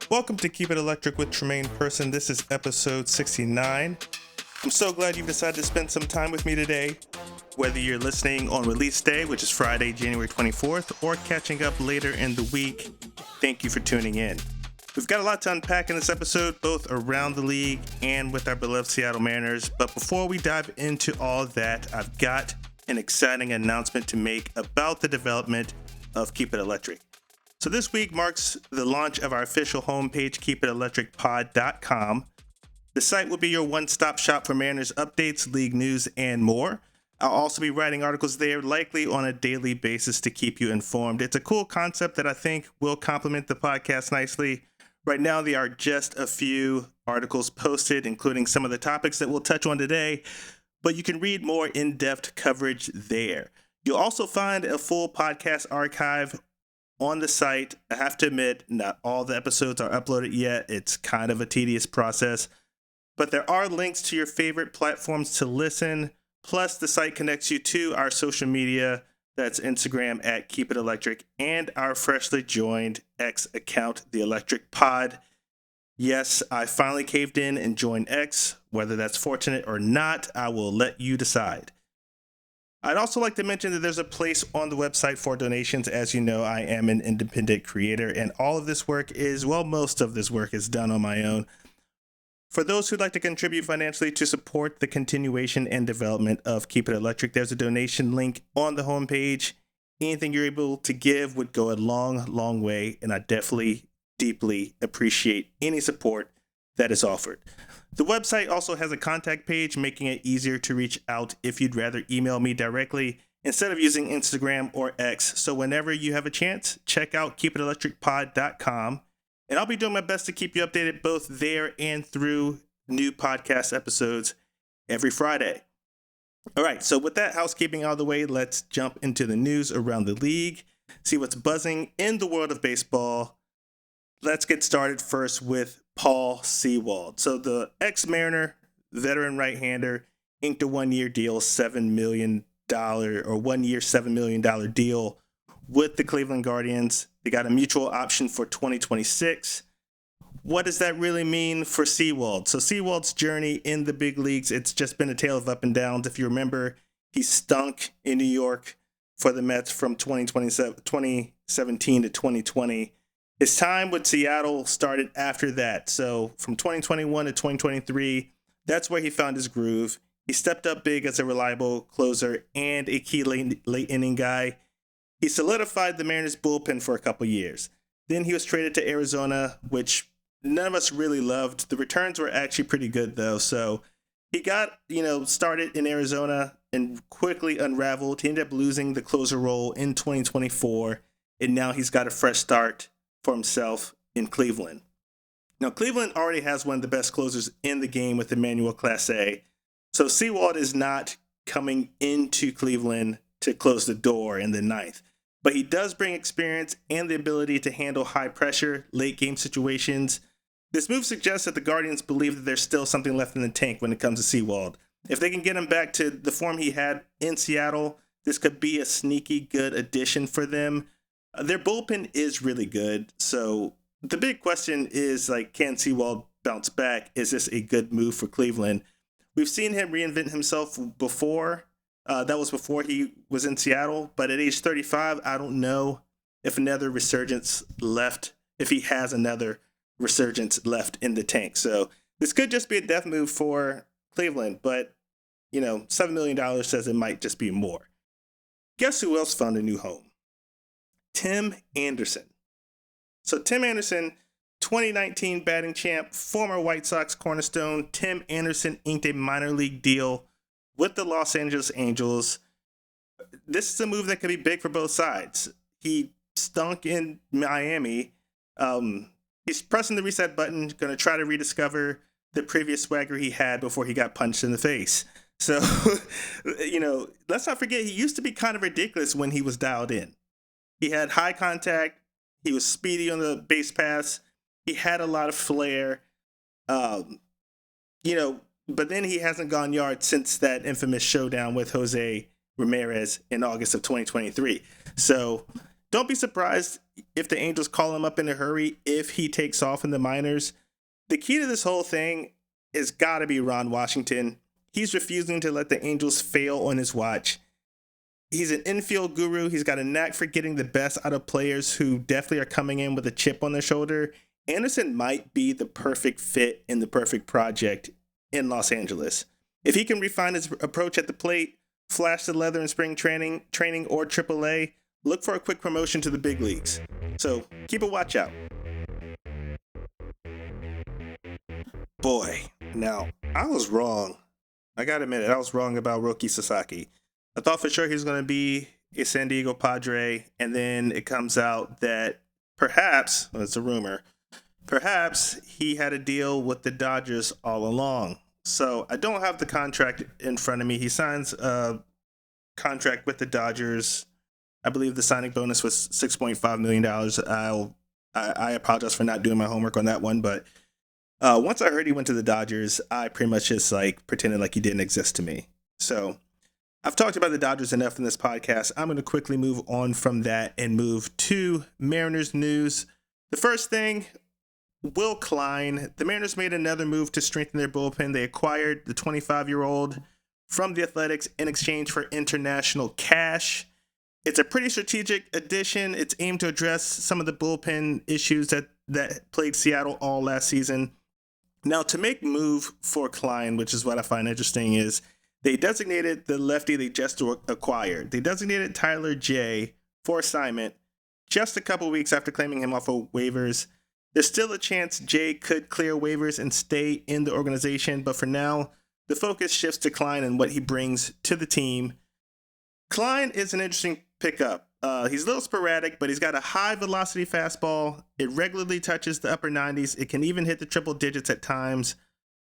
Welcome to Keep It Electric with Tremayne Person. This is episode 69. I'm so glad you've decided to spend some time with me today. Whether you're listening on release day, which is Friday, January 24th, or catching up later in the week, thank you for tuning in. We've got a lot to unpack in this episode, both around the league and with our beloved Seattle Mariners. But before we dive into all that, I've got an exciting announcement to make about the development of Keep It Electric. So this week marks the launch of our official homepage, keepitelectricpod.com. The site will be your one-stop shop for Mariners updates, league news, and more. I'll also be writing articles there, likely on a daily basis, to keep you informed. It's a cool concept that I think will complement the podcast nicely. Right now, there are just a few articles posted, including some of the topics that we'll touch on today, but you can read more in-depth coverage there. You'll also find a full podcast archive on the site. I have to admit, not all the episodes are uploaded yet. It's kind of a tedious process, but there are links to your favorite platforms to listen. Plus, the site connects you to our social media. That's Instagram at Keep It Electric and our freshly joined X account, The Electric Pod. Yes, I finally caved in and joined X. Whether that's fortunate or not, I will let you decide. I'd also like to mention that there's a place on the website for donations. As you know, I am an independent creator, and all of this work is, well, most of this work is done on my own. For those who'd like to contribute financially to support the continuation and development of Keep It Electric, there's a donation link on the homepage. Anything you're able to give would go a long, long way, and I definitely, deeply appreciate any support that is offered. The website also has a contact page, making it easier to reach out if you'd rather email me directly instead of using Instagram or X. So whenever you have a chance, check out keepitelectricpod.com. And I'll be doing my best to keep you updated both there and through new podcast episodes every Friday. All right, so with that housekeeping out of the way, let's jump into the news around the league, see what's buzzing in the world of baseball. Let's get started first with Paul Sewald. So the ex-Mariner, veteran right-hander, inked a one-year deal, $7 million deal with the Cleveland Guardians. They got a mutual option for 2026. What does that really mean for Sewald? So Sewald's journey in the big leagues, it's just been a tale of up and downs. If you remember, he stunk in New York for the Mets from 2017 to 2020. His time with Seattle started after that. So from 2021 to 2023, that's where he found his groove. He stepped up big as a reliable closer and a key late inning guy. He solidified the Mariners bullpen for a couple years. Then he was traded to Arizona, which none of us really loved. The returns were actually pretty good, though. So he got, started in Arizona and quickly unraveled. He ended up losing the closer role in 2024, and now he's got a fresh start for himself in Cleveland. Now, Cleveland already has one of the best closers in the game with Emmanuel Clase. So Sewald is not coming into Cleveland to close the door in the ninth. But he does bring experience and the ability to handle high-pressure, late-game situations. This move suggests that the Guardians believe that there's still something left in the tank when it comes to Sewald. If they can get him back to the form he had in Seattle, this could be a sneaky good addition for them. Their bullpen is really good. So the big question is, can Sewald bounce back? Is this a good move for Cleveland? We've seen him reinvent himself before. That was before he was in Seattle. But at age 35, I don't know if he has another resurgence left in the tank. So this could just be a death move for Cleveland. But, $7 million says it might just be more. Guess who else found a new home? Tim Anderson. So Tim Anderson, 2019 batting champ, former White Sox cornerstone. Tim Anderson inked a minor league deal with the Los Angeles Angels. This is a move that could be big for both sides. He stunk in Miami. He's pressing the reset button, going to try to rediscover the previous swagger he had before he got punched in the face. So, let's not forget, he used to be kind of ridiculous when he was dialed in. He had high contact. He was speedy on the base pass. He had a lot of flair. But then he hasn't gone yard since that infamous showdown with Jose Ramirez in August of 2023. So don't be surprised if the Angels call him up in a hurry, if he takes off in the minors. The key to this whole thing has got to be Ron Washington. He's refusing to let the Angels fail on his watch. He's an infield guru. He's got a knack for getting the best out of players who definitely are coming in with a chip on their shoulder. Anderson might be the perfect fit in the perfect project in Los Angeles. If he can refine his approach at the plate, flash the leather in spring training or AAA, look for a quick promotion to the big leagues. So keep a watch out. Boy, now, I was wrong. I gotta admit it, I was wrong about Roki Sasaki. I thought for sure he was going to be a San Diego Padre, and then it comes out that perhaps, well, it's a rumor, perhaps he had a deal with the Dodgers all along. So I don't have the contract in front of me. He signs a contract with the Dodgers. I believe the signing bonus was $6.5 million. I apologize for not doing my homework on that one, but once I heard he went to the Dodgers, I pretty much just pretended like he didn't exist to me. So I've talked about the Dodgers enough in this podcast. I'm going to quickly move on from that and move to Mariners news. The first thing, Will Klein. The Mariners made another move to strengthen their bullpen. They acquired the 25-year-old from the Athletics in exchange for international cash. It's a pretty strategic addition. It's aimed to address some of the bullpen issues that plagued Seattle all last season. Now, to make move for Klein, which is what I find interesting, is they designated the lefty they just acquired. They designated Tyler J for assignment just a couple weeks after claiming him off of waivers. There's still a chance J could clear waivers and stay in the organization, but for now, the focus shifts to Klein and what he brings to the team. Klein is an interesting pickup. He's a little sporadic, but he's got a high-velocity fastball. It regularly touches the upper 90s. It can even hit the triple digits at times.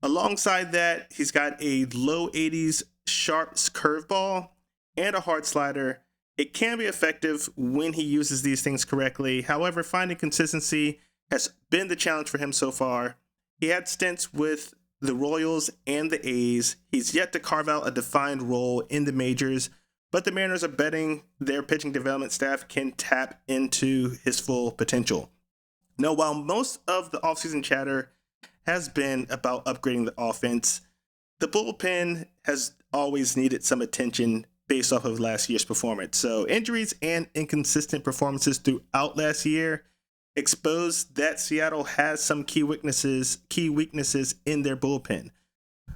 Alongside that, he's got a low 80s sharp curveball and a hard slider. It can be effective when he uses these things correctly. However, finding consistency has been the challenge for him so far. He had stints with the Royals and the A's. He's yet to carve out a defined role in the majors, but the Mariners are betting their pitching development staff can tap into his full potential. Now, while most of the offseason chatter has been about upgrading the offense, the bullpen has always needed some attention based off of last year's performance. So injuries and inconsistent performances throughout last year exposed that Seattle has some key weaknesses in their bullpen.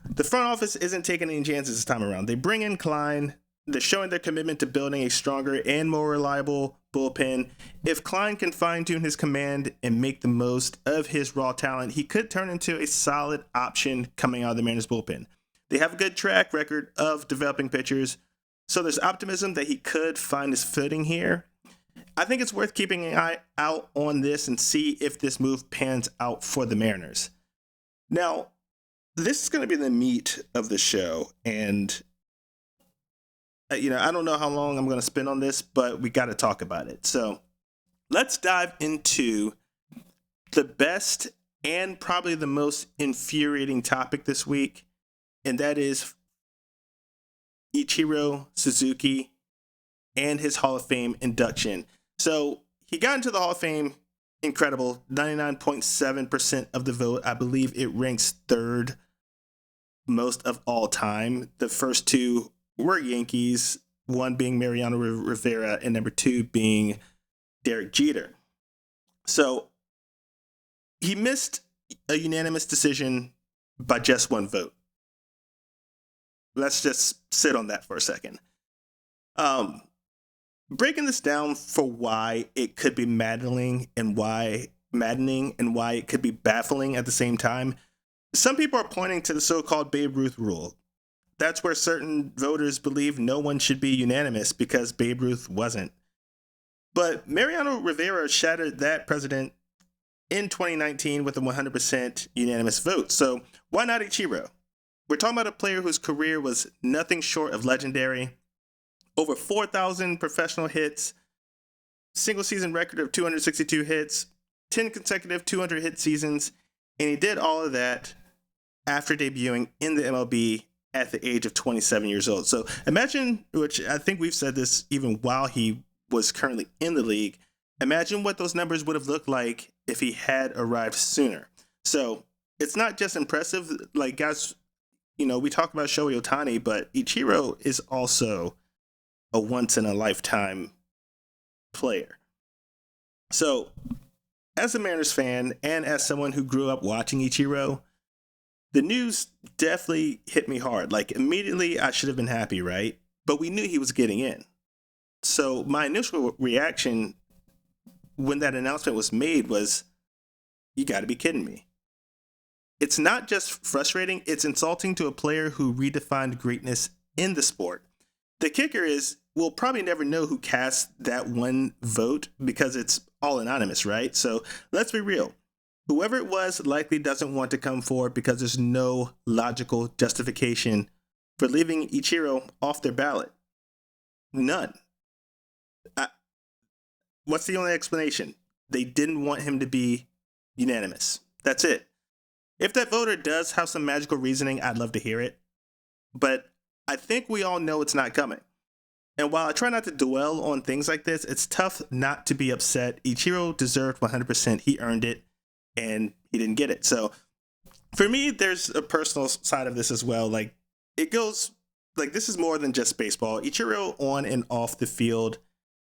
The front office isn't taking any chances this time around. They bring in Klein. They're showing their commitment to building a stronger and more reliable bullpen. If Klein can fine-tune his command and make the most of his raw talent, he could turn into a solid option coming out of the Mariners bullpen. They have a good track record of developing pitchers, so there's optimism that he could find his footing here. I think it's worth keeping an eye out on this and see if this move pans out for the Mariners. Now, this is going to be the meat of the show, and I don't know how long I'm going to spend on this, but we got to talk about it. So let's dive into the best and probably the most infuriating topic this week, and that is Ichiro Suzuki and his Hall of Fame induction. So he got into the Hall of Fame, incredible, 99.7% of the vote. I believe it ranks third most of all time. The first two were Yankees, one being Mariano Rivera and number two being Derek Jeter. So he missed a unanimous decision by just one vote. Let's just sit on that for a second. Breaking this down for why it could be maddening and why it could be baffling at the same time. Some people are pointing to the so-called Babe Ruth rule. That's where certain voters believe no one should be unanimous because Babe Ruth wasn't. But Mariano Rivera shattered that precedent in 2019 with a 100% unanimous vote. So why not Ichiro? We're talking about a player whose career was nothing short of legendary. Over 4,000 professional hits, single season record of 262 hits, 10 consecutive 200-hit seasons, and he did all of that after debuting in the MLB at the age of 27 years old. So imagine, which I think we've said this even while he was currently in the league, Imagine what those numbers would have looked like if he had arrived sooner. So it's not just impressive, like guys, we talk about Shohei Ohtani, but Ichiro is also a once in a lifetime player. So as a Mariners fan and as someone who grew up watching Ichiro, the news definitely hit me hard. Like immediately I should have been happy, right? But we knew he was getting in. So my initial reaction when that announcement was made was, you got to be kidding me. It's not just frustrating, it's insulting to a player who redefined greatness in the sport. The kicker is, we'll probably never know who cast that one vote because it's all anonymous, right? So let's be real. Whoever it was likely doesn't want to come forward because there's no logical justification for leaving Ichiro off their ballot. None. What's the only explanation? They didn't want him to be unanimous. That's it. If that voter does have some magical reasoning, I'd love to hear it. But I think we all know it's not coming. And while I try not to dwell on things like this, it's tough not to be upset. Ichiro deserved 100%. He earned it, and he didn't get it. So for me, there's a personal side of this as well. Like, it goes, like, this is more than just baseball. Ichiro on and off the field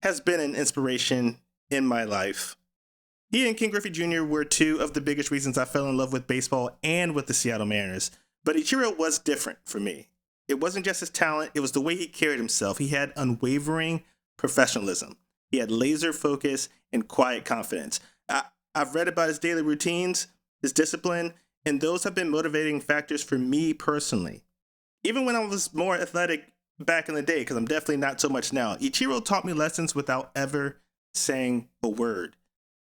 has been an inspiration in my life. He and Ken Griffey Jr. were two of the biggest reasons I fell in love with baseball and with the Seattle Mariners. But Ichiro was different for me. It wasn't just his talent, it was the way he carried himself. He had unwavering professionalism. He had laser focus and quiet confidence. I've read about his daily routines, his discipline, and those have been motivating factors for me personally. Even when I was more athletic back in the day, because I'm definitely not so much now, Ichiro taught me lessons without ever saying a word.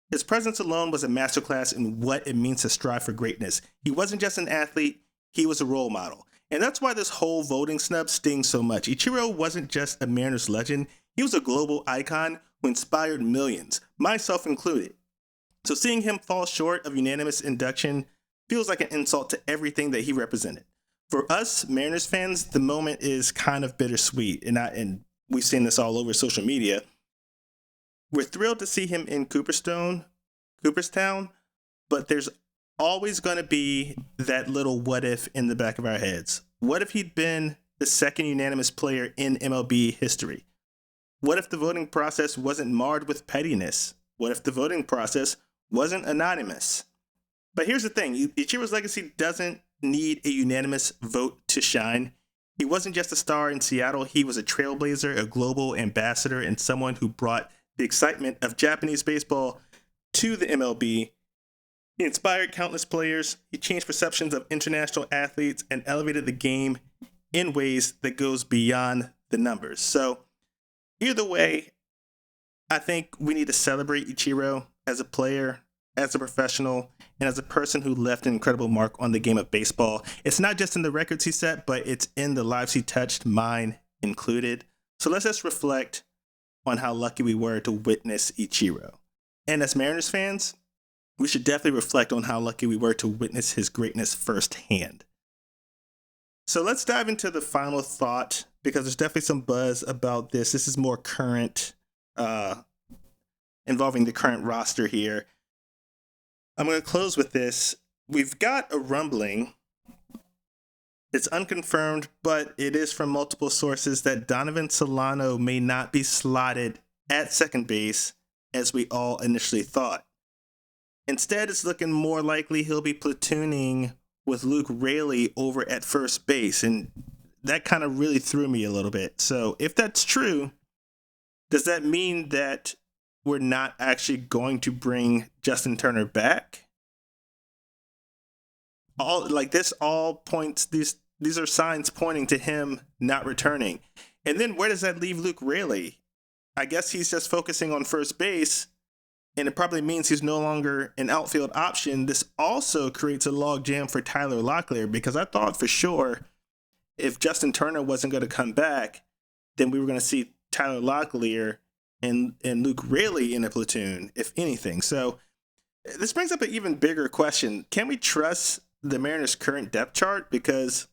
His presence alone was a masterclass in what it means to strive for greatness. He wasn't just an athlete, he was a role model. And that's why this whole voting snub stings so much. Ichiro wasn't just a Mariners legend, he was a global icon who inspired millions, myself included. So seeing him fall short of unanimous induction feels like an insult to everything that he represented. For us Mariners fans, the moment is kind of bittersweet, and we've seen this all over social media. We're thrilled to see him in Cooperstown, but there's always going to be that little what if in the back of our heads. What if he'd been the second unanimous player in MLB history? What if the voting process wasn't marred with pettiness? What if the voting process wasn't anonymous? But here's the thing, Ichiro's legacy doesn't need a unanimous vote to shine. He wasn't just a star in Seattle, he was a trailblazer, a global ambassador, and someone who brought the excitement of Japanese baseball to the MLB. He inspired countless players, he changed perceptions of international athletes, and elevated the game in ways that goes beyond the numbers. So either way, I think we need to celebrate Ichiro as a player, as a professional, and as a person who left an incredible mark on the game of baseball. It's not just in the records he set, but it's in the lives he touched, mine included. So let's just reflect on how lucky we were to witness Ichiro. And as Mariners fans, we should definitely reflect on how lucky we were to witness his greatness firsthand. So let's dive into the final thought, because there's definitely some buzz about this. This is more current, involving the current roster here. I'm going to close with this. We've got a rumbling. It's unconfirmed, but it is from multiple sources that Donovan Solano may not be slotted at second base as we all initially thought. Instead, it's looking more likely he'll be platooning with Luke Raley over at first base, and that kind of really threw me a little bit. So if that's true, does that mean that we're not actually going to bring Justin Turner back? These are signs pointing to him not returning. And then where does that leave Luke Raley? I guess he's just focusing on first base, and it probably means he's no longer an outfield option. This also creates a logjam for Tyler Locklear, because I thought for sure if Justin Turner wasn't going to come back, then we were going to see Tyler Locklear and Luke Raley in a platoon, if anything. So this brings up an even bigger question. Can we trust the Mariners' current depth chart? Because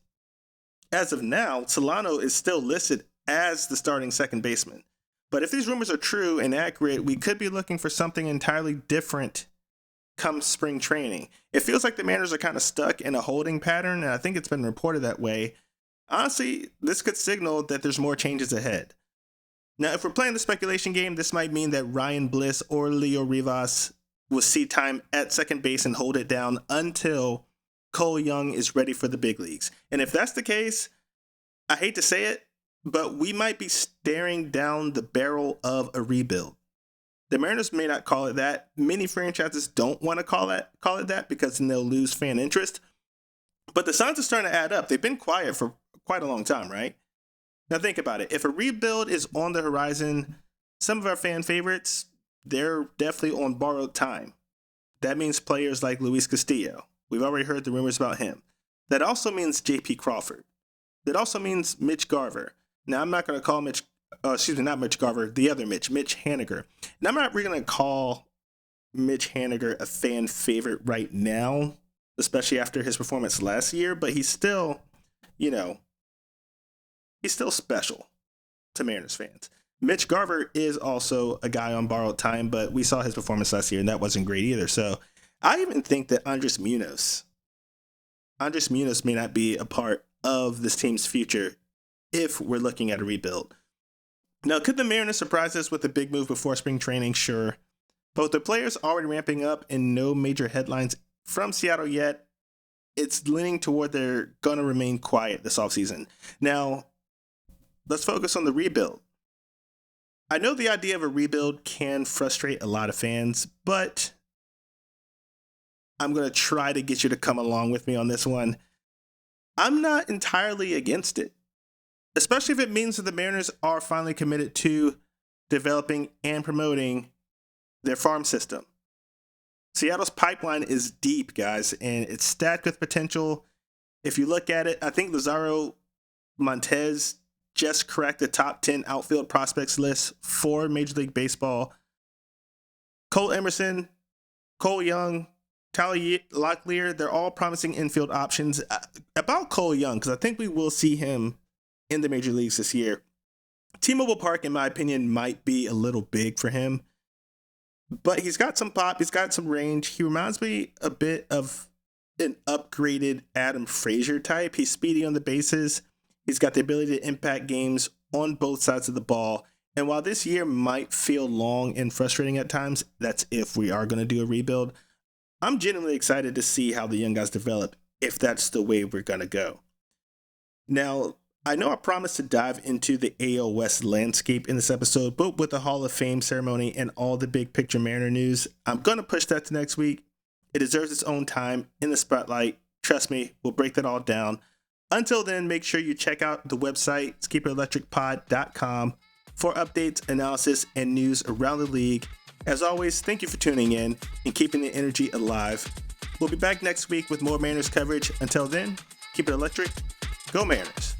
as of now, Solano is still listed as the starting second baseman. But if these rumors are true and accurate, we could be looking for something entirely different come spring training. It feels like the Mariners are kind of stuck in a holding pattern, and I think it's been reported that way. Honestly, this could signal that there's more changes ahead. Now, if we're playing the speculation game, this might mean that Ryan Bliss or Leo Rivas will see time at second base and hold it down until Cole Young is ready for the big leagues. And if that's the case, I hate to say it, but we might be staring down the barrel of a rebuild. The Mariners may not call it that. Many franchises don't want to call it that because then they'll lose fan interest. But the signs are starting to add up. They've been quiet for quite a long time, right? Now think about it. If a rebuild is on the horizon, some of our fan favorites, they're definitely on borrowed time. That means players like Luis Castillo. We've already heard the rumors about him. That also means J.P. Crawford. That also means Mitch Garver. Now, I'm not going to call not Mitch Garver, the other Mitch Haniger. And I'm not really going to call Mitch Haniger a fan favorite right now, especially after his performance last year, but he's still, he's still special to Mariners fans. Mitch Garver is also a guy on borrowed time, but we saw his performance last year, and that wasn't great either. So I even think that Andres Munoz may not be a part of this team's future if we're looking at a rebuild. Now, could the Mariners surprise us with a big move before spring training? Sure. But with the players already ramping up and no major headlines from Seattle yet, it's leaning toward they're going to remain quiet this offseason. Now, let's focus on the rebuild. I know the idea of a rebuild can frustrate a lot of fans, but I'm going to try to get you to come along with me on this one. I'm not entirely against it, especially if it means that the Mariners are finally committed to developing and promoting their farm system. Seattle's pipeline is deep, guys, and it's stacked with potential. If you look at it, I think Lazaro Montez just cracked the top 10 outfield prospects list for Major League Baseball. Cole Emerson, Cole Young, Tyler Locklear, they're all promising infield options. About Cole Young, because I think we will see him in the major leagues this year. T-Mobile Park, in my opinion, might be a little big for him, but he's got some pop, he's got some range. He reminds me a bit of an upgraded Adam Frazier type. He's speedy on the bases. He's got the ability to impact games on both sides of the ball. And while this year might feel long and frustrating at times, that's if we are going to do a rebuild, I'm genuinely excited to see how the young guys develop if that's the way we're going to go. Now, I know I promised to dive into the AL West landscape in this episode, but with the Hall of Fame ceremony and all the big picture Mariner news, I'm going to push that to next week. It deserves its own time in the spotlight. Trust me, we'll break that all down. Until then, make sure you check out the website, skipperelectricpod.com, for updates, analysis, and news around the league. As always, thank you for tuning in and keeping the energy alive. We'll be back next week with more Mariners coverage. Until then, keep it electric. Go Mariners.